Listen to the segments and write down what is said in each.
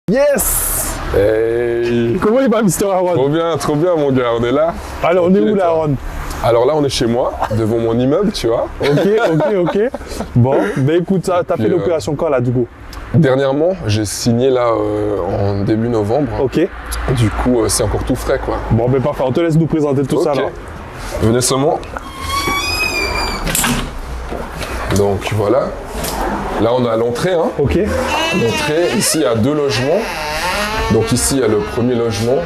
Yes! Hey. Comment il va, Mr. Aaron? Trop bien mon gars, on est là. Alors, on est où là, Aaron? Alors là, on est chez moi, devant mon immeuble, tu vois. Ok. Bon, ben écoute, t'as fait l'opération quand là, du coup? Dernièrement, j'ai signé là en début novembre. Ok. Du coup, c'est encore tout frais, quoi. Bon, ben parfait, on te laisse nous présenter tout ça, alors. Venez seulement. Donc voilà. Là, on est à l'entrée, hein. Ok. L'entrée, ici, il y a 2 logements. Donc ici, il y a le premier logement,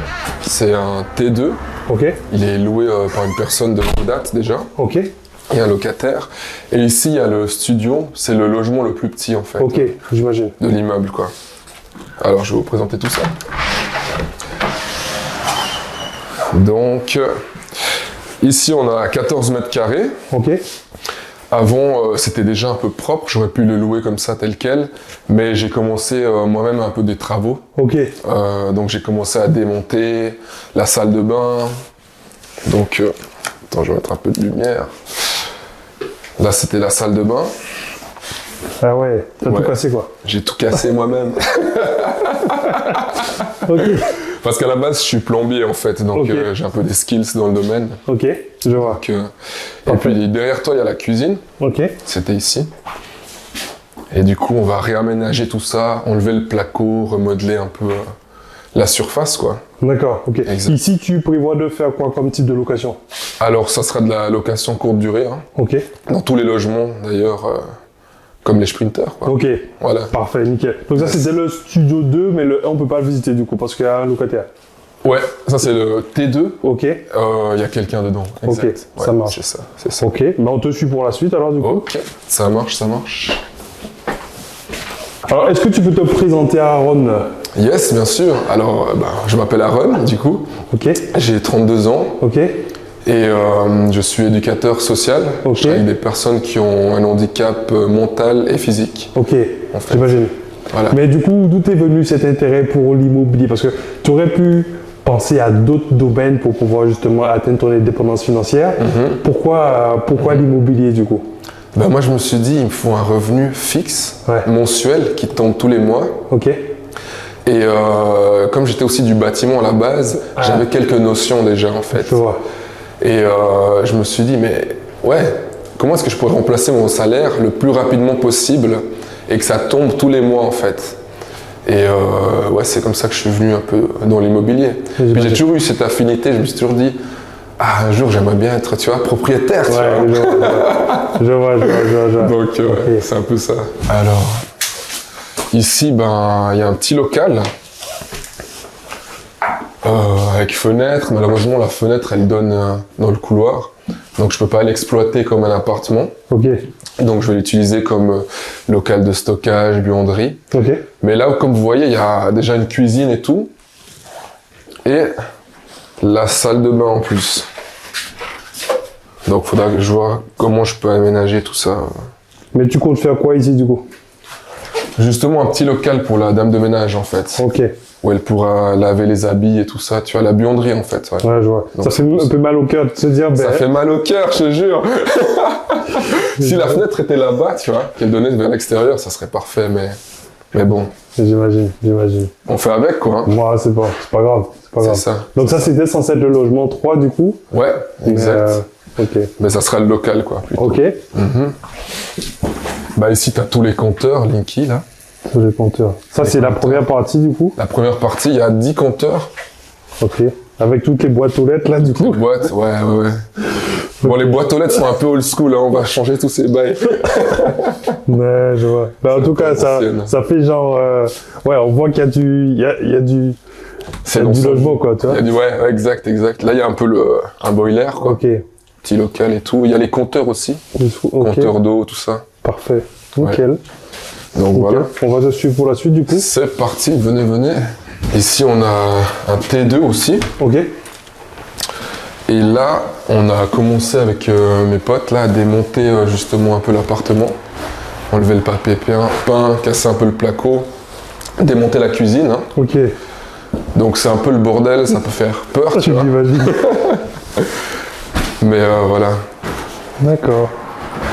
c'est un T2. Ok. Il est loué par une personne de longue date déjà. Ok. Il y a un locataire. Et ici, il y a le studio, c'est le logement le plus petit en fait. Ok, j'imagine. De l'immeuble, quoi. Alors, je vais vous présenter tout ça. Donc, ici, on a 14 mètres carrés. Ok. Avant, c'était déjà un peu propre, j'aurais pu le louer comme ça, tel quel, mais j'ai commencé moi-même un peu des travaux. Ok. Donc j'ai commencé à démonter la salle de bain. Donc, attends, je vais mettre un peu de lumière. Là, c'était la salle de bain. Ah ouais, t'as tout cassé quoi. J'ai tout cassé moi-même. Ok. Parce qu'à la base, je suis plombier en fait, donc j'ai un peu des skills dans le domaine. Ok, je vois. Donc, et puis derrière toi, il y a la cuisine. Ok. C'était ici. Et du coup, on va réaménager tout ça, enlever le placo, remodeler un peu la surface, quoi. D'accord, ok. Exact. Ici, tu prévois de faire quoi comme type de location? Alors, ça sera de la location courte durée, hein. Ok. Dans tous les logements, d'ailleurs, comme les sprinters, quoi. Ok. Voilà. Parfait, nickel. Donc ça, c'était le studio 2, mais le 1, on peut pas le visiter du coup, parce qu'il y a un locataire. Ouais, ça c'est le T2. Ok. Il y a quelqu'un dedans. Exact. Ok, ça marche. C'est ça. Ok, bah on te suit pour la suite alors du coup. Ok, ça marche. Alors, est-ce que tu peux te présenter à Aaron? Yes, bien sûr. Alors, je m'appelle Aaron, du coup. Ok. J'ai 32 ans. Ok. Et je suis éducateur social. Ok. Je travaille avec des personnes qui ont un handicap mental et physique. Ok, En fait. j'imagine. Voilà. Mais du coup, d'où est venu cet intérêt pour l'immobilier? Parce que tu aurais pu penser à d'autres domaines pour pouvoir justement atteindre ton indépendance financière. Pourquoi l'immobilier du coup? Moi, je me suis dit, il me faut un revenu fixe, mensuel, qui tombe tous les mois. Ok. Et comme j'étais aussi du bâtiment à la base, j'avais quelques notions déjà, en fait. Je vois. Et je me suis dit, mais ouais, comment est-ce que je pourrais remplacer mon salaire le plus rapidement possible et que ça tombe tous les mois, en fait. Et ouais, c'est comme ça que je suis venu un peu dans l'immobilier. Puis j'ai toujours eu cette affinité, je me suis toujours dit, un jour j'aimerais bien être, tu vois, propriétaire, tu vois. Je vois. Donc c'est un peu ça. Alors, ici, il y a un petit local avec fenêtre. Malheureusement, la fenêtre, elle donne dans le couloir. Donc je peux pas l'exploiter comme un appartement. Ok. Donc je vais l'utiliser comme local de stockage, buanderie. Ok. Mais là, comme vous voyez, il y a déjà une cuisine et tout. Et la salle de bain en plus. Donc il faudra que je vois comment je peux aménager tout ça. Mais tu comptes faire quoi ici du coup? Justement un petit local pour la dame de ménage en fait. Ok. Où elle pourra laver les habits et tout ça. Tu vois, la buanderie en fait. Ouais, je vois. Donc, ça fait un peu mal au cœur de se dire... Ça fait mal au cœur, je te jure. Si la fenêtre était là-bas, tu vois, qu'elle donnait vers l'extérieur, ça serait parfait, mais bon. J'imagine. On fait avec, quoi. Hein. Moi, c'est pas grave. C'est ça. Donc ça, c'était censé être le logement 3, du coup? Ouais, exact. Ok. Mais ça sera le local, quoi, plutôt. Ok. Ici, t'as tous les compteurs, Linky, là. Tous les compteurs. Ça, c'est la première partie, du coup? La première partie, il y a 10 compteurs. Ok. Avec toutes les boîtes aux lettres, là, du coup? Les boîtes, ouais. Bon, les boîtes aux lettres sont un peu old school, hein. On va changer tous ces bails. Ouais, je vois. En tout cas, ça fait genre... ouais, on voit qu'il y a du logement, quoi, tu vois. Ouais, exact. Là, il y a un peu un boiler, quoi. Ok. Petit local et tout. Il y a les compteurs aussi. Compteurs d'eau, tout ça. Parfait. Nickel. Ouais. Donc voilà. On va te suivre pour la suite, du coup. C'est parti, venez. Ici, on a un T2 aussi. Ok. Et là, on a commencé avec mes potes là, à démonter justement un peu l'appartement. Enlever le papier peint, casser un peu le placo, démonter la cuisine. Hein. Ok. Donc c'est un peu le bordel, ça peut faire peur, tu vois. J'imagine. Mais voilà. D'accord.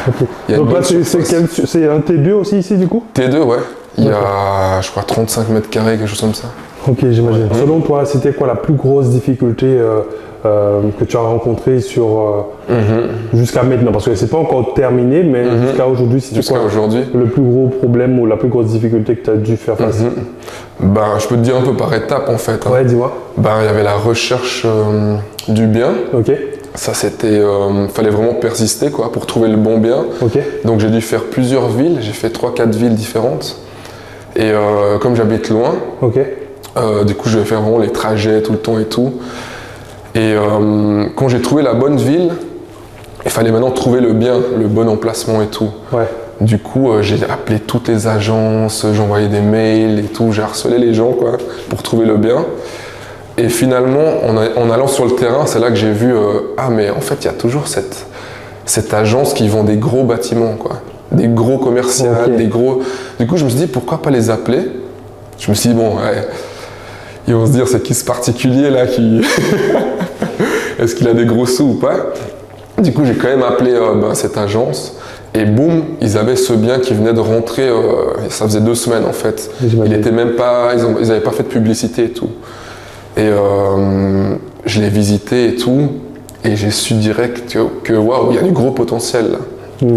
Ok. Donc là, c'est un T2 aussi ici, du coup? T2, ouais. Il y a, je crois, 35 mètres carrés, quelque chose comme ça. Ok, j'imagine. Selon toi, c'était quoi la plus grosse difficulté que tu as rencontrée jusqu'à maintenant? Parce que c'est pas encore terminé, mais jusqu'à aujourd'hui, c'est Jusqu'à quoi aujourd'hui. le plus gros problème ou la plus grosse difficulté que tu as dû faire face? Ben, je peux te dire un peu par étapes en fait. Hein. Ouais, dis-moi. Ben, il y avait la recherche du bien. Ok, Ça, c'était, fallait vraiment persister quoi, pour trouver le bon bien. ok, Donc j'ai dû faire plusieurs villes. J'ai fait 3-4 villes différentes. Et comme j'habite loin, ok, du coup, je devais faire vraiment les trajets tout le temps et tout. Et quand j'ai trouvé la bonne ville, il fallait maintenant trouver le bien, le bon emplacement et tout. ouais, Du coup, j'ai appelé toutes les agences, j'envoyais des mails et tout, j'ai harcelé les gens quoi, pour trouver le bien. Et finalement, en allant sur le terrain, c'est là que j'ai vu ah mais en fait, il y a toujours cette agence qui vend des gros bâtiments quoi, des gros commerciaux, Ok. des gros. Du coup, je me suis dit pourquoi pas les appeler. Je me suis dit bon, ouais, ils vont se dire c'est qui ce particulier là qui est-ce qu'il a des gros sous ou pas. Du coup, j'ai quand même appelé cette agence. Et boum, ils avaient ce bien qui venait de rentrer, ça faisait 2 semaines en fait. J'imagine. Il était même pas, ils n'avaient pas fait de publicité et tout. Et je l'ai visité et tout, et j'ai su direct que waouh, il y a du gros potentiel là.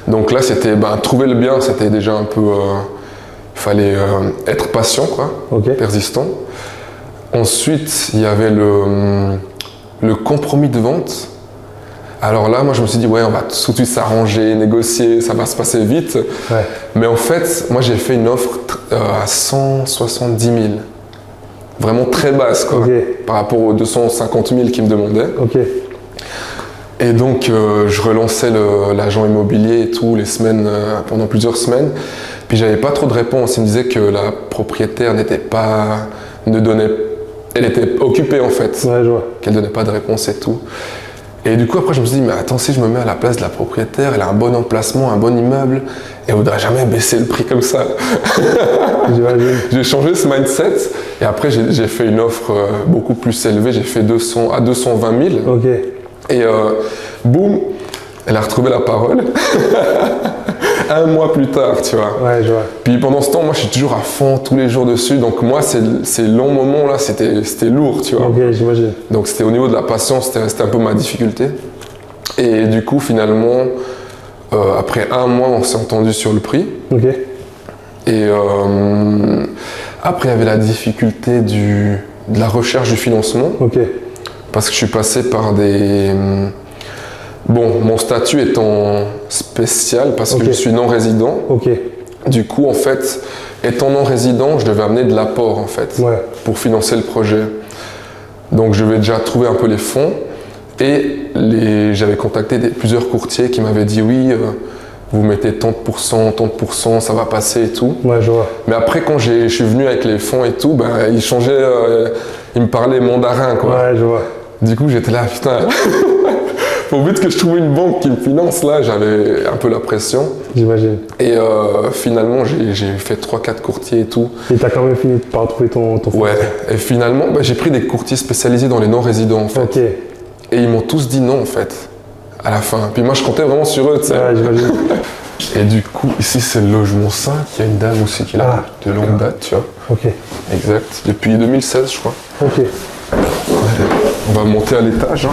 Donc là, c'était, trouver le bien, c'était déjà un peu, fallait être patient quoi, ok, persistant. Ensuite, il y avait le compromis de vente. Alors là, moi, je me suis dit, ouais, on va tout de suite s'arranger, négocier, ça va se passer vite. ouais, Mais en fait, moi, j'ai fait une offre à 170 000. Vraiment très basse, quoi, Ok. par rapport aux 250 000 qu'ils me demandaient. ok, Et donc, je relançais l'agent immobilier et tout, les semaines, pendant plusieurs semaines. Puis, j'avais pas trop de réponses. Il me disait que la propriétaire elle était occupée, en fait. ouais, je vois. Qu'elle donnait pas de réponse et tout. Et du coup, après, je me suis dit, mais attends, si je me mets à la place de la propriétaire, elle a un bon emplacement, un bon immeuble, elle voudra jamais baisser le prix comme ça. J'imagine. J'ai changé ce mindset, et après, j'ai fait une offre beaucoup plus élevée, j'ai fait 200 à 220 000, Ok, et boum, elle a retrouvé la parole. 1 mois plus tard, tu vois. ouais, je vois. Puis pendant ce temps, moi, je suis toujours à fond, tous les jours dessus, donc moi, ces longs moments là, c'était lourd, tu vois. Ok, j'imagine. Donc c'était au niveau de la patience, c'était un peu ma difficulté. Et du coup, finalement, après 1 mois, on s'est entendu sur le prix. Ok, Et après, il y avait la difficulté de la recherche du financement, ok, parce que je suis passé par des... Bon, mon statut étant spécial, parce que Ok. je suis non-résident. ok, Du coup, en fait, étant non-résident, je devais amener de l'apport, en fait, ouais, pour financer le projet. Donc je vais déjà trouver un peu les fonds et j'avais contacté plusieurs courtiers qui m'avaient dit oui, vous mettez tant de %, ça va passer et tout. ouais, je vois. Mais après quand je suis venu avec les fonds et tout, ils changeaient, ils me parlaient mandarin quoi. Ouais, je vois. Du coup j'étais là, putain, faut vite que je trouve une banque qui me finance là, j'avais un peu la pression. J'imagine. Et finalement j'ai fait 3-4 courtiers et tout. Et t'as quand même fini par trouver ton Ouais, et finalement, j'ai pris des courtiers spécialisés dans les non-résidents en fait. Ok, Et ils m'ont tous dit non en fait, à la fin. Puis moi je comptais vraiment sur eux, tu sais. ouais, j'imagine. Et du coup, ici c'est le logement 5, il y a une dame aussi qui est là de longue date, tu vois. Ok, Exact, depuis 2016 je crois. ok, On va monter à l'étage. Hein.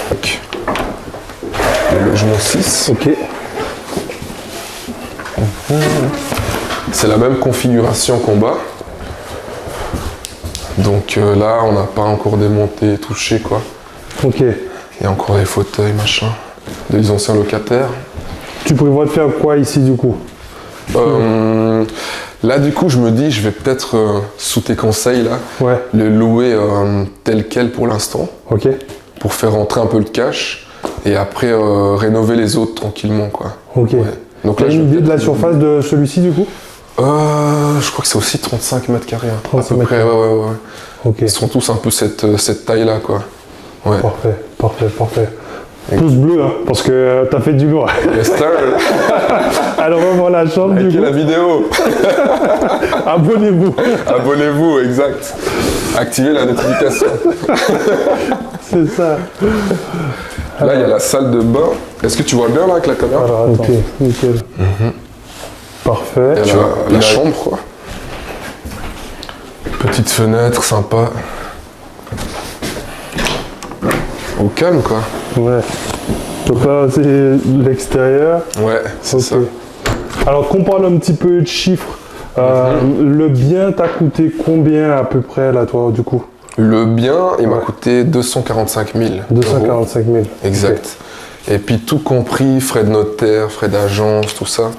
Donc, le logement 6. ok, C'est la même configuration qu'en bas. Donc là, on n'a pas encore démonté et touché quoi. ok. Il y a encore des fauteuils, machin, des anciens locataires. Tu prévois de faire quoi ici du coup? Là, du coup, je me dis, je vais peut-être, sous tes conseils, là, Ouais, le louer tel quel pour l'instant, ok, pour faire rentrer un peu le cash, et après rénover les autres tranquillement, quoi. ok. Ouais. Donc T'as là, je une vais idée de la peut-être- surface de celui-ci du coup? Je crois que c'est aussi 35 mètres carrés, hein, 35 à peu mètres près, ouais. Ok, Ils sont tous un peu cette taille-là, quoi. Ouais. parfait, parfait, parfait. Pouce bleu, hein, parce que t'as fait du lourd. Yes, sir. Alors on va voir la chambre du Likez coup. la vidéo. Abonnez-vous. Abonnez-vous, exact. Activez la notification. C'est ça. Là, il y a la salle de bain. Est-ce que tu vois bien là avec la caméra? Alors attends, nickel. Parfait. Et la chambre, quoi. Petite fenêtre, sympa. Au calme, quoi. Ouais. Donc là, c'est l'extérieur. Ouais, c'est ça. Alors, qu'on parle un petit peu de chiffres. Le bien t'a coûté combien à peu près, là, toi, du coup? Le bien, il m'a coûté 245 000. 245 000. Exact. Okay. Et puis tout compris, frais de notaire, frais d'agence, tout ça.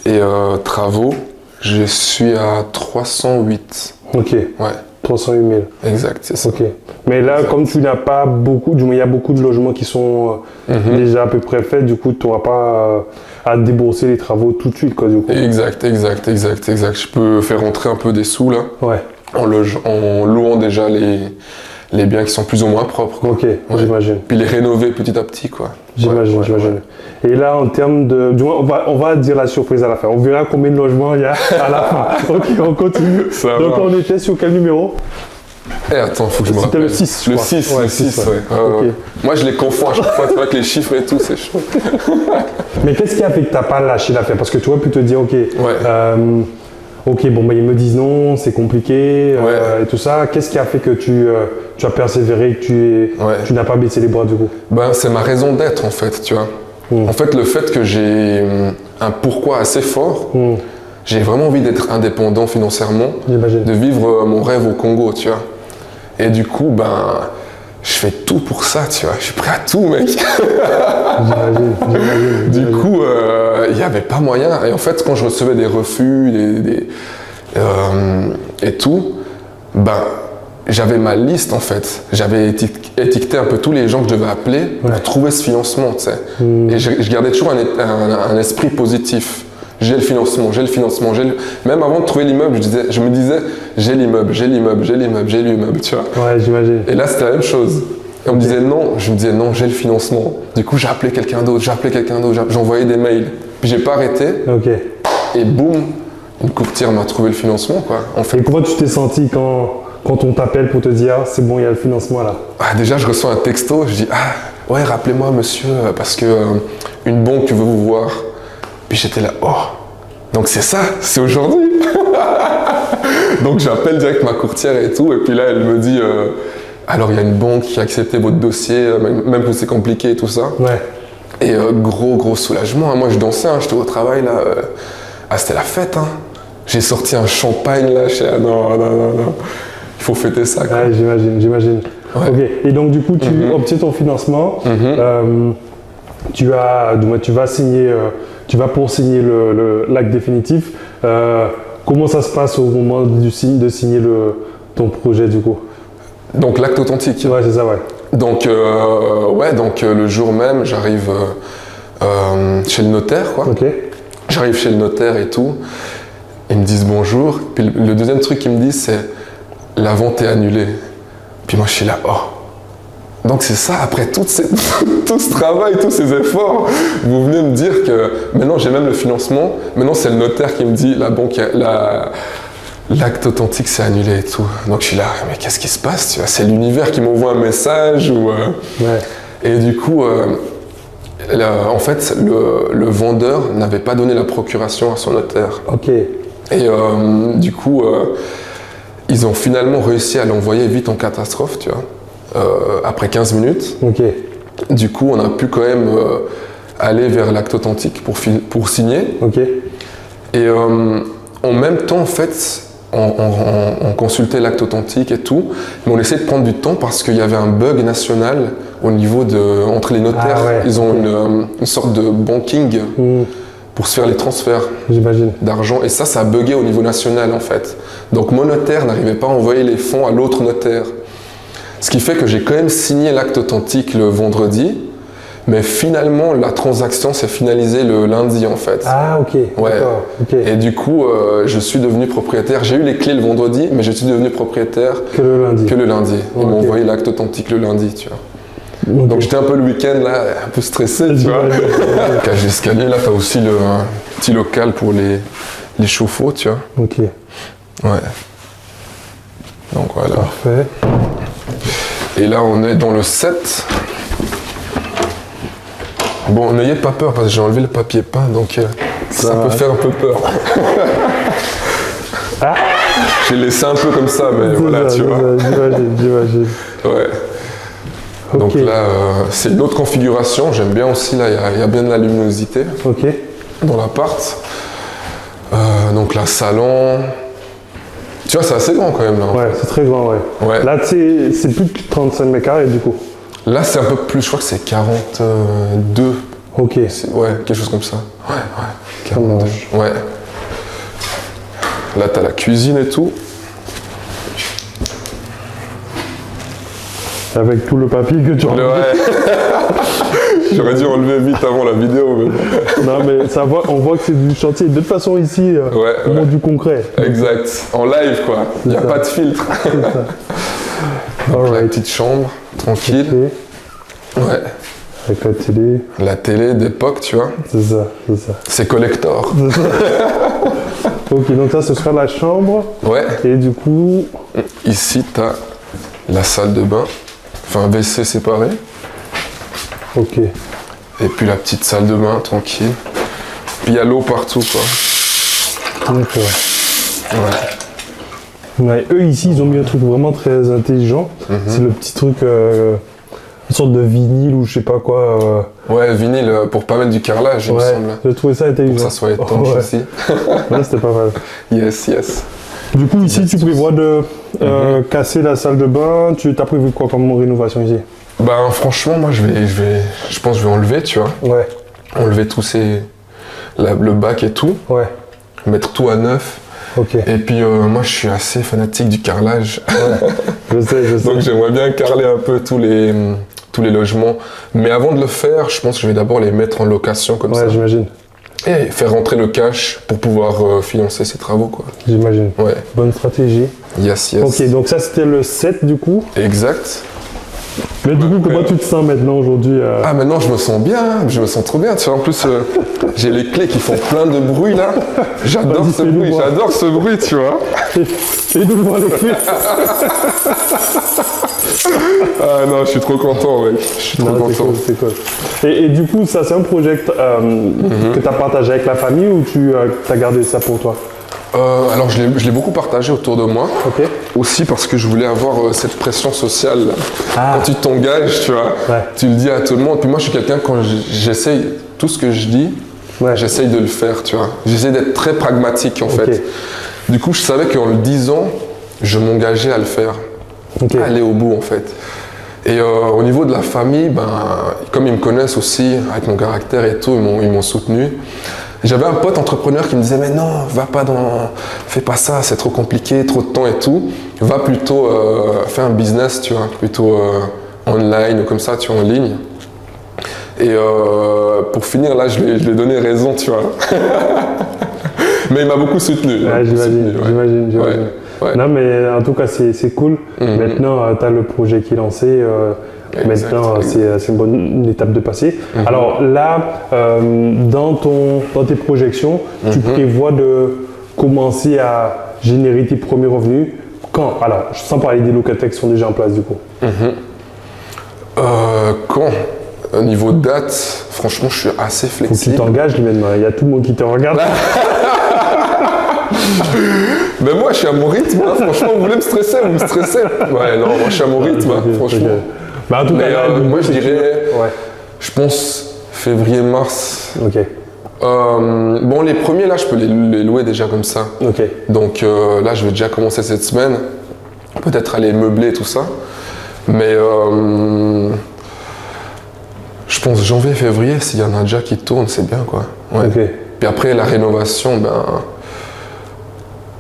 Et travaux, je suis à 308. Ok. Ouais. 308 000. Exact, c'est ça. Ok. Mais là, comme tu n'as pas beaucoup, du moins, il y a beaucoup de logements qui sont déjà à peu près faits, du coup, tu n'auras pas à débourser les travaux tout de suite, quoi, du coup. Exact. Je peux faire rentrer un peu des sous, là. Ouais. En louant déjà les biens qui sont plus ou moins propres, quoi. Ok, ouais. J'imagine. Puis les rénover petit à petit, quoi. J'imagine. Et là, en termes de... Du moins, on va dire la surprise à la fin. On verra combien de logements il y a à la fin. Ok, on continue. Donc, on était sur quel numéro? Attends, faut que je me rappelle. C'était le 6, Le 6, ouais, le 6, ouais. Okay. Moi, je les confonds à chaque fois. Tu vois, avec les chiffres et tout, c'est chaud. Mais qu'est-ce qui a fait que tu n'as pas lâché l'affaire? Parce que tu aurais pu te dire, ok, ok, bon, bah, ils me disent non, c'est compliqué, et tout ça. Qu'est-ce qui a fait que tu as persévéré, que tu n'as pas baissé les bras, du coup? Ben, c'est ma raison d'être, en fait, tu vois. En fait, le fait que j'ai un pourquoi assez fort, j'ai vraiment envie d'être indépendant financièrement, de vivre mon rêve au Congo, tu vois. Et du coup, ben, je fais tout pour ça, tu vois. Je suis prêt à tout, mec. J'imagine. Du coup, il n'y avait pas moyen. Et en fait, quand je recevais des refus et tout, ben, j'avais ma liste, en fait. J'avais étiqueté un peu tous les gens que je devais appeler pour trouver ce financement, tu sais. Et je gardais toujours un esprit positif. J'ai le financement. Même avant de trouver l'immeuble, je me disais, j'ai l'immeuble, tu vois. Ouais, j'imagine. Et là, c'était la même chose. Et on me disait non, je me disais non, j'ai le financement. Du coup, j'ai appelé quelqu'un d'autre, j'envoyais des mails. Puis j'ai pas arrêté. Ok. Et boum, une courtière m'a trouvé le financement, quoi. En fait. Et comment tu t'es senti quand on t'appelle pour te dire, c'est bon, il y a le financement là? Déjà, je reçois un texto, je dis, ouais, rappelez-moi, monsieur, parce que une banque veut vous voir. Puis j'étais là, oh, donc c'est ça, c'est aujourd'hui. Donc j'appelle direct ma courtière et tout, et puis là elle me dit, alors il y a une banque qui a accepté votre dossier, même que c'est compliqué et tout ça. Ouais. Et gros soulagement, hein. Moi je dansais, hein, j'étais au travail là, c'était la fête. Hein. J'ai sorti un champagne là, non, il faut fêter ça, quoi. Ouais, j'imagine. Ouais. Ok, et donc du coup tu obtiens ton financement, tu vas signer... Tu vas pour signer l'acte définitif. Comment ça se passe au moment de signer ton projet, du coup? Donc l'acte authentique. Ouais, c'est ça, ouais. Donc, le jour même, j'arrive chez le notaire, quoi. Ok. J'arrive chez le notaire et tout. Ils me disent bonjour. Puis le deuxième truc qu'ils me disent, c'est la vente est annulée. Puis moi, je suis là, oh. Donc c'est ça, après tout ce travail, tous ces efforts, vous venez me dire que maintenant j'ai même le financement, maintenant c'est le notaire qui me dit l'acte authentique c'est annulé et tout. Donc je suis là, mais qu'est-ce qui se passe, tu vois? C'est l'univers qui m'envoie un message ou Et du coup, en fait, le vendeur n'avait pas donné la procuration à son notaire. Ok. Et du coup, ils ont finalement réussi à l'envoyer vite en catastrophe, tu vois. Après 15 minutes. Ok. Du coup, on a pu quand même aller vers l'acte authentique pour signer. Ok. Et en même temps, en fait, on consultait l'acte authentique et tout, mais on essayait de prendre du temps parce qu'il y avait un bug national au niveau entre les notaires. Ah ouais. Ils ont une sorte de banking pour se faire les transferts d'argent. Et ça a bugué au niveau national, en fait. Donc, mon notaire n'arrivait pas à envoyer les fonds à l'autre notaire. Ce qui fait que j'ai quand même signé l'acte authentique le vendredi, mais finalement la transaction s'est finalisée le lundi, en fait. Ah, ok. Ouais. D'accord. Okay. Et du coup, je suis devenu propriétaire. J'ai eu les clés le vendredi, mais je suis devenu propriétaire que le lundi. Ils m'ont envoyé l'acte authentique le lundi, tu vois. Okay. Donc j'étais un peu le week-end là, un peu stressé, tu vois. Cage d'escalier, là, t'as aussi un petit local pour les chauffe-eau, tu vois. Ok. Ouais. Donc voilà. Parfait. Et là, on est dans le 7. Bon, n'ayez pas peur parce que j'ai enlevé le papier peint, donc Ça peut va. faire un peu peur. Ah, J'ai laissé un peu comme ça, mais c'est voilà, ça, tu c'est vois. ça, j'imagine. Ouais. Ok. Donc là, c'est une autre configuration. J'aime bien aussi, là, il y a bien de la luminosité Ok. dans l'appart. Donc là, salon. Tu vois, c'est assez grand quand même là. Ouais, c'est très grand, ouais. Ouais. Là, c'est plus de 35 mètres carrés du coup. Là, c'est un peu plus, je crois que c'est 42. Ok. Ouais, quelque chose comme ça. Ouais. Ça marche. Ouais. Là, t'as la cuisine et tout. Avec tout le papier que tu as. Ouais. J'aurais dû enlever vite avant la vidéo, mais bon. Non, mais on voit que c'est du chantier. De toute façon, ici, Ouais, on ouais. montre du concret. Exact. En live, quoi. Il n'y a ça. pas de filtre. C'est ça. Donc, la Alright. petite chambre, tranquille. Ok. Ouais. Avec la télé. La télé d'époque, tu vois. C'est ça, c'est ça. C'est collector. Ok, donc ça, ce sera la chambre. Ouais. Et du coup, Ici, t'as la salle de bain. Enfin, WC séparé. ok. Et puis la petite salle de bain, tranquille. Puis il y a l'eau partout, quoi. D'accord. Ouais. Ouais, eux ici, ils ont mis un truc vraiment très intelligent. C'est le petit truc, une sorte de vinyle ou je sais pas quoi. Ouais, vinyle pour pas mettre du carrelage, il me Ouais, semble. j'ai trouvé ça Pour intelligent. que ça soit étanche Ouais. aussi. Ouais, c'était pas mal. Yes, yes. Du coup, ici, tu prévois de casser la salle de bain. Tu as prévu quoi comme rénovation ici? Ben franchement, moi je pense que je vais enlever, tu vois. Ouais, Enlever le bac et tout. ouais, Mettre tout à neuf. ok. Et puis moi je suis assez fanatique du carrelage. Je sais. Donc j'aimerais bien carreler un peu tous les logements. Mais avant de le faire, je pense que je vais d'abord les mettre en location comme ça. Ouais, j'imagine. Et faire rentrer le cash pour pouvoir financer ces travaux, quoi. J'imagine. Ouais. Bonne stratégie. Yes, yes. Ok, donc ça, c'était le 7 du coup. Exact. Mais du coup, comment tu te sens maintenant aujourd'hui Ah, maintenant je me sens bien, je me sens trop bien. Tu vois, en plus, j'ai les clés qui font plein de bruit là. J'adore Vas-y, ce fais-nous bruit, voir. j'adore ce bruit, tu vois. Et de voir les clés. Ah non, je suis trop content, mec. Je suis trop Non, c'est content. cool, c'est cool. Et du coup, ça, c'est un projet que tu as partagé avec la famille ou tu as gardé ça pour toi? Alors, je l'ai beaucoup partagé autour de moi. Ok. Aussi parce que je voulais avoir cette pression sociale. Là. Ah. Quand tu t'engages, tu vois, Ouais. tu le dis à tout le monde. Puis moi, je suis quelqu'un, quand j'essaye, tout ce que je dis, Ouais. j'essaye de le faire, tu vois. J'essaie d'être très pragmatique, en Ok. fait. Du coup, je savais qu'en le disant, je m'engageais à le faire. Ok. À aller au bout, en fait. Et au niveau de la famille, ben, comme ils me connaissent aussi, avec mon caractère et tout, ils m'ont soutenu. J'avais un pote entrepreneur qui me disait mais non, fais pas ça, c'est trop compliqué, trop de temps et tout. Va plutôt faire un business, tu vois, plutôt online ou comme ça, tu vois, en ligne. Et pour finir là, je lui ai donné raison, tu vois. Mais il m'a beaucoup soutenu. Ouais, j'imagine. Ouais. Non, mais en tout cas, c'est cool. Maintenant, tu as le projet qui est lancé. Exact, Maintenant, exact. c'est une bonne étape de passer. Alors là, dans tes projections, tu prévois de commencer à générer tes premiers revenus quand? Alors, sans parler des locataires qui sont déjà en place du coup. Quand? Au niveau de date, franchement, je suis assez Faut que tu flexible. t'engages maintenant. Il y a tout le monde qui te regarde. Mais moi, je suis à mon rythme. Hein. Franchement, vous voulez me stresser, vous me stressez. Ouais, non, moi, je suis à mon rythme, hein, Ok, franchement. ok. Bah, en tout cas, Mais là, le moi, but, je c'est que- dirais, Ouais. je pense février-mars. Ok. Bon, les premiers, là, je peux les louer déjà comme ça. Ok. Donc là, je vais déjà commencer cette semaine. Peut-être aller meubler tout ça. Mais je pense janvier, février, s'il y en a déjà qui tournent, c'est bien, quoi. Ouais. Ok. Puis après, la rénovation, ben...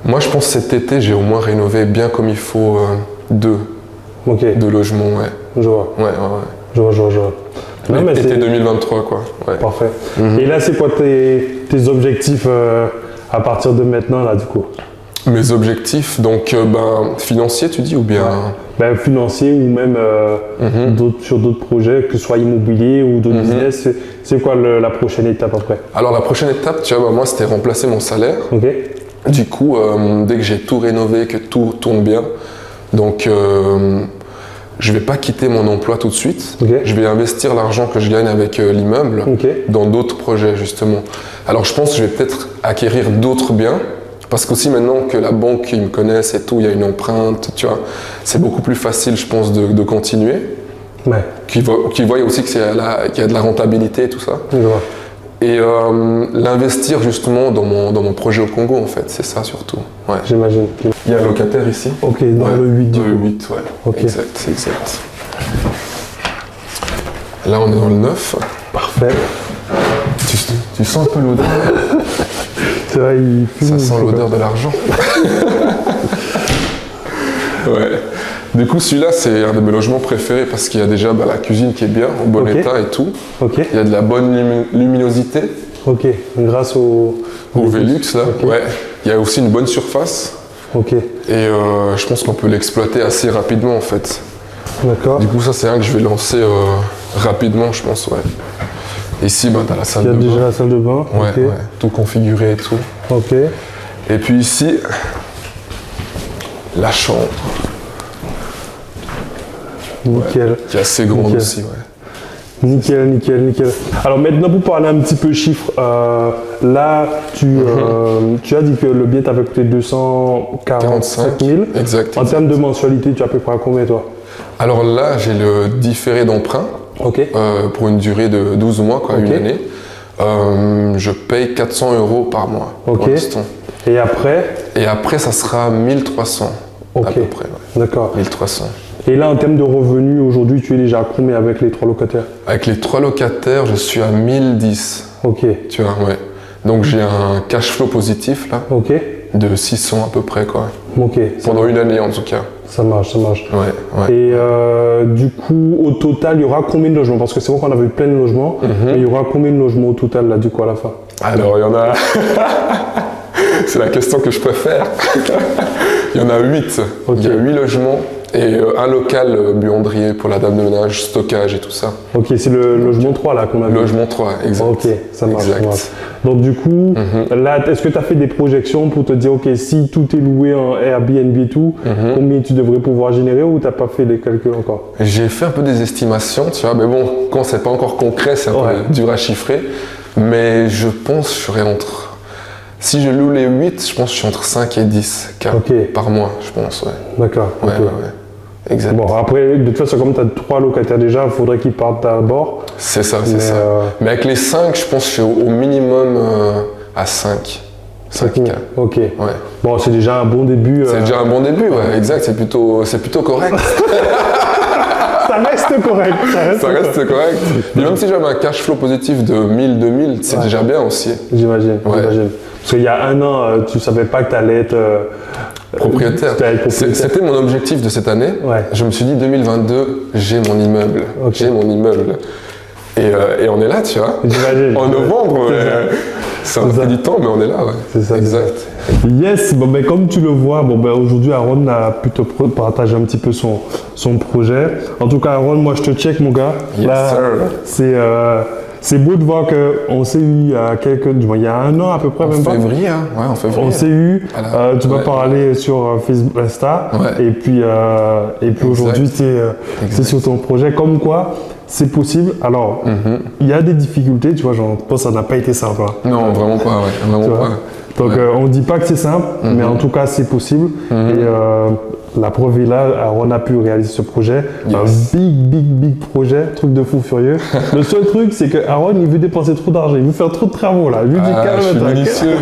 Moi, je pense que cet été, j'ai au moins rénové bien comme il faut deux Ok. logements, ouais. Je vois. Ouais. Je vois. Non, mais Été c'est 2023, quoi. Ouais. parfait. Et là, c'est quoi tes objectifs à partir de maintenant, là, du coup? Mes objectifs, donc, financiers, tu dis, ou bien... Ben, financier ou même sur d'autres projets, que ce soit immobilier ou d'autres business, c'est quoi la prochaine étape après? Alors, la prochaine étape, tu vois, moi, c'était remplacer mon salaire. Ok. Du coup, dès que j'ai tout rénové, que tout tourne bien, donc je vais pas quitter mon emploi tout de suite. Ok. Je vais investir l'argent que je gagne avec l'immeuble Ok. dans d'autres projets, justement. Alors, je pense que je vais peut-être acquérir d'autres biens. Parce qu'aussi maintenant que la banque, ils me connaissent et tout, il y a une empreinte, tu vois. C'est beaucoup plus facile, je pense, de continuer. Ouais. Qu'ils voient aussi qu'il y a de la rentabilité et tout ça. Je vois. Et l'investir justement dans mon projet au Congo, en fait, c'est ça surtout. Ouais. J'imagine. Il y a un locataire ici. Ok, dans Ouais, le 8 du dans coup. le 8, ouais. Ok. Exact, c'est exact. Là, on est dans le 9. Parfait. Tu sens un peu l'odeur? C'est vrai, il fume. Ça sent l'odeur de l'argent. Ouais. Du coup, celui-là, c'est un de mes logements préférés parce qu'il y a déjà la cuisine qui est bien, en bon Ok. état et tout. Ok. Il y a de la bonne luminosité Ok. Grâce au Velux, là. Ok. Ouais. Il y a aussi une bonne surface. Ok. Et je pense qu'on peut l'exploiter assez rapidement, en fait. D'accord. Du coup, ça, c'est un que je vais lancer rapidement, je pense, ouais. Ici, t'as la salle Il y a de bain. déjà la salle de bain. Ouais, Ok. ouais. Tout configuré et tout. Ok. Et puis ici, la chambre, Nickel. qui est assez grande Nickel. aussi, ouais. Nickel, nickel, nickel. Alors maintenant, pour parler un petit peu chiffres, là, tu as dit que le billet t'avait coûté 245 000. Exact. En termes de mensualité, tu as à peu près à combien, toi? Alors là, j'ai le différé d'emprunt Ok. pour une durée de 12 mois, quoi, Ok. une année. Je paye 400 € par mois Ok. pour l'instant. Et après? Et après, ça sera 1300 Ok. à peu près. Ouais. D'accord. 1300. Et là, en termes de revenus, aujourd'hui, tu es déjà à combien avec les 3 locataires? Avec les 3 locataires, je suis à 1010. Ok. Tu vois, ouais. Donc j'ai un cash flow positif là, Ok. de 600 à peu près, quoi. Ok. Pendant une année en tout cas. Ça marche, ça marche. Ouais, ouais. Et du coup, au total, il y aura combien de logements? Parce que c'est vrai qu'on avait eu plein de logements, mais il y aura combien de logements au total, là, du coup, à la fin? Alors, il y en a... C'est la question que je préfère. Il y en a 8. Ok. Il y a 8 logements et un local buanderie pour la dame de ménage, stockage et tout ça. Ok, c'est le logement 3, là, qu'on a vu. Logement 3, exact. Ok, ça marche, Exact. ça marche. Donc du coup, là, est-ce que tu as fait des projections pour te dire, ok, si tout est loué en Airbnb et tout, combien tu devrais pouvoir générer, ou tu n'as pas fait les calculs encore? J'ai fait un peu des estimations, tu vois, mais bon, quand c'est pas encore concret, c'est un Ouais. peu dur à chiffrer. Mais je pense que je serai entre... Si je loue les 8, je pense que je suis entre 5 et 10 K Ok. par mois, je pense, ouais. D'accord. Ouais, ok. ouais, ouais. Exact. Bon, après, de toute façon, comme tu as 3 locataires déjà, il faudrait qu'ils partent d'abord. C'est ça, c'est Mais, ça. Mais avec les 5, je pense que je suis au minimum à 5. 5K. Ok. Ouais. Bon, c'est déjà un bon début. C'est déjà un bon début, ouais, exact, c'est plutôt correct. Ça reste correct. Ça reste correct. Et même si j'avais un cash flow positif de 1000-2000, c'est déjà bien aussi. J'imagine, Ouais. j'imagine. Parce qu'il y a un an, tu savais pas que tu allais être Propriétaire. tu allais être propriétaire. C'était mon objectif de cette année. Ouais. Je me suis dit 2022, j'ai mon immeuble. Ok. J'ai mon immeuble. Et on est là, tu vois. J'imagine. En novembre, ça a C'est ça. pris du temps, mais on est là, ouais. C'est ça, Exact. Yes, bon, ben, comme tu le vois, bon, ben, aujourd'hui Aaron a pu te partager un petit peu son projet. En tout cas, Aaron, moi je te check, mon gars. Yes, sir. C'est beau de voir qu'on s'est eu il y a il y a un an à peu près, En même pas. février, hein. Ouais, en février. On s'est eu, Voilà. tu m'as Ouais. parlé sur Facebook, Insta, Ouais. et puis aujourd'hui c'est sur ton projet. Comme quoi, c'est possible. Alors, il y a des difficultés, tu vois, je pense que ça n'a pas été simple. Hein. Non, vraiment pas, ouais. Tu Vraiment vois. pas. Donc Ouais. on ne dit pas que c'est simple, mais en tout cas c'est possible. Et la preuve est là, Aaron a pu réaliser ce projet. Yes. Un big projet, truc de fou furieux. Le seul truc, c'est que Aaron, il veut dépenser trop d'argent, il veut faire trop de travaux là. Il veut Ah, je suis calme-toi. minutieux.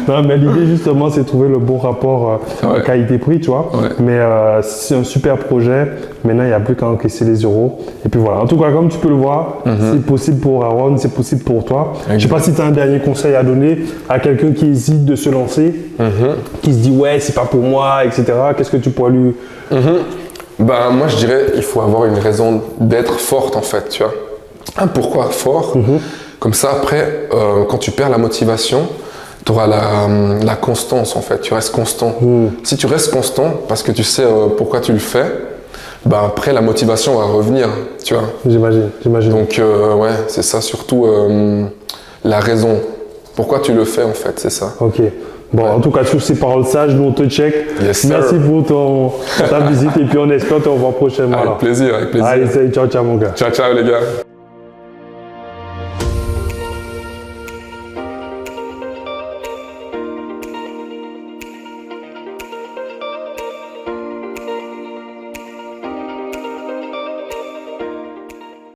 Non, mais l'idée justement, c'est de trouver le bon rapport Ouais. qualité-prix, tu vois. Ouais. Mais c'est un super projet. Maintenant, il n'y a plus qu'à encaisser les euros. Et puis voilà. En tout cas, comme tu peux le voir, c'est possible pour Aaron, c'est possible pour toi. Je ne sais pas si tu as un dernier conseil à donner à quelqu'un qui hésite de se lancer, qui se dit ouais, c'est pas pour moi, etc. Qu'est-ce que tu pourrais lui. Bah, moi, je dirais il faut avoir une raison d'être forte, en fait, tu vois. Un pourquoi fort. Comme ça, après, quand tu perds la motivation, tu auras la constance, en fait. Tu restes constant. Si tu restes constant, parce que tu sais pourquoi tu le fais, bah, après, la motivation va revenir, tu vois. J'imagine. Donc, ouais, c'est ça, surtout la raison. Pourquoi tu le fais, en fait, c'est ça. Ok. Bon, en tout cas, sur ces paroles sages, nous on te check. Yes, sir. Merci pour ta visite et puis on espère te revoir prochainement. Avec alors. plaisir, avec plaisir. Allez, salut, ciao, ciao mon gars. Ciao, ciao les gars.